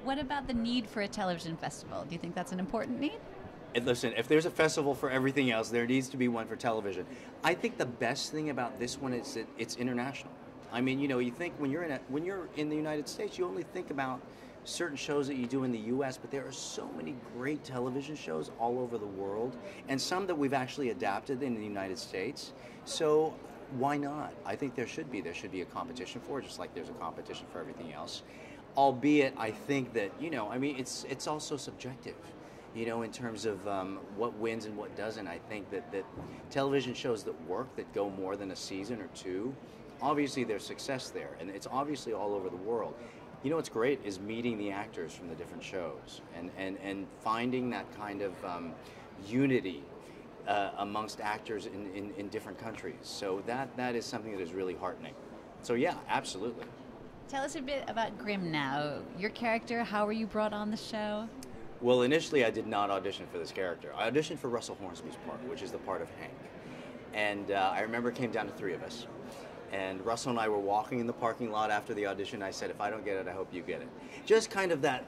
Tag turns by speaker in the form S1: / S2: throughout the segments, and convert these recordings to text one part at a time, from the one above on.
S1: What about the need for a television festival? Do you think that's an important need?
S2: And listen, if there's a festival for everything else, there needs to be one for television. I think the best thing about this one is that it's international. I mean, you know, you think when you're in the United States, you only think about certain shows that you do in the U.S., but there are so many great television shows all over the world, and some that we've actually adapted in the United States. So why not? I think there should be a competition for it, just like there's a competition for everything else. Albeit, I think that, you know, I mean, it's also subjective, you know, in terms of what wins and what doesn't. I think that television shows that work, that go more than a season or two, obviously there's success there, and it's obviously all over the world. You know what's great is meeting the actors from the different shows and finding that kind of unity amongst actors in different countries. So that is something that is really heartening. So yeah, absolutely.
S1: Tell us a bit about GRIMM now. Your character, how were you brought on the show?
S2: Well, initially I did not audition for this character. I auditioned for Russell Hornsby's part, which is the part of Hank. And I remember it came down to 3 of us. And Russell and I were walking in the parking lot after the audition. I said, if I don't get it, I hope you get it. Just kind of that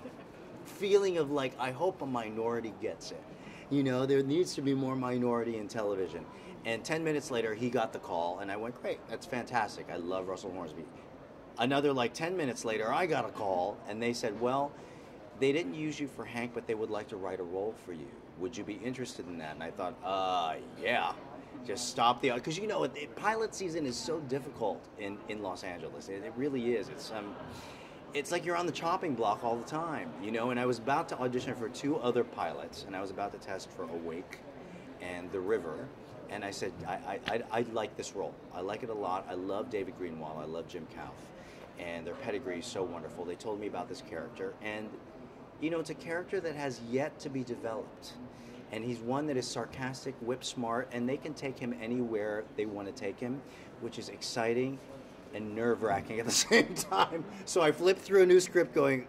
S2: feeling of like, I hope a minority gets it. You know, there needs to be more minority in television. And 10 minutes later, he got the call, and I went, great, that's fantastic. I love Russell Hornsby. Another like 10 minutes later, I got a call, and they said, well, they didn't use you for Hank, but they would like to write a role for you. Would you be interested in that? And I thought, yeah. Just stop the, because you know, pilot season is so difficult in Los Angeles. It really is. It's like you're on the chopping block all the time, you know. And I was about to audition for 2 other pilots, and I was about to test for Awake and The River. And I said, I like this role. I like it a lot. I love David Greenwald. I love Jim Kauf, and their pedigree is so wonderful. They told me about this character, and you know, it's a character that has yet to be developed. And he's one that is sarcastic, whip smart, and they can take him anywhere they want to take him, which is exciting and nerve-wracking at the same time. So I flipped through a new script going,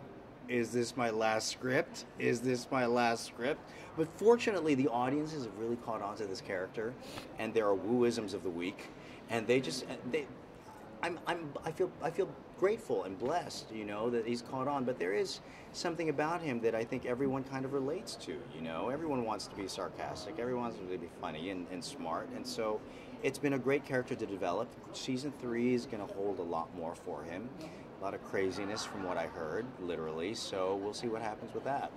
S2: is this my last script? Is this my last script? But fortunately, the audiences have really caught on to this character, and there are wooisms of the week, and I feel grateful and blessed, you know, that he's caught on. But there is something about him that I think everyone kind of relates to, you know. Everyone wants to be sarcastic. Everyone wants to be funny and smart. And so it's been a great character to develop. Season 3 is going to hold a lot more for him. A lot of craziness from what I heard, literally. So we'll see what happens with that.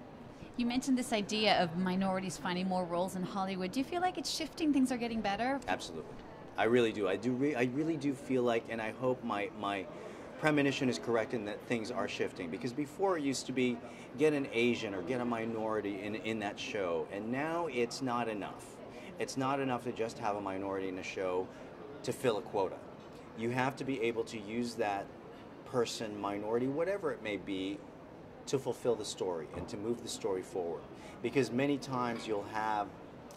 S1: You mentioned this idea of minorities finding more roles in Hollywood. Do you feel like it's shifting? Things are getting better?
S2: Absolutely. I really do. I really do feel like, and I hope my premonition is correct in that things are shifting, because before it used to be get an Asian or get a minority in that show, and now it's not enough. It's not enough to just have a minority in a show to fill a quota. You have to be able to use that person, minority, whatever it may be, to fulfill the story and to move the story forward. Because many times you'll have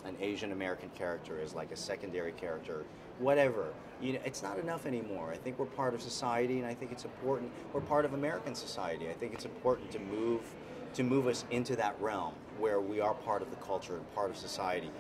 S2: an Asian American character as like a secondary character, whatever. You know, it's not enough anymore. I think we're part of society, and I think it's important. We're part of American society. I think it's important to move us into that realm where we are part of the culture and part of society.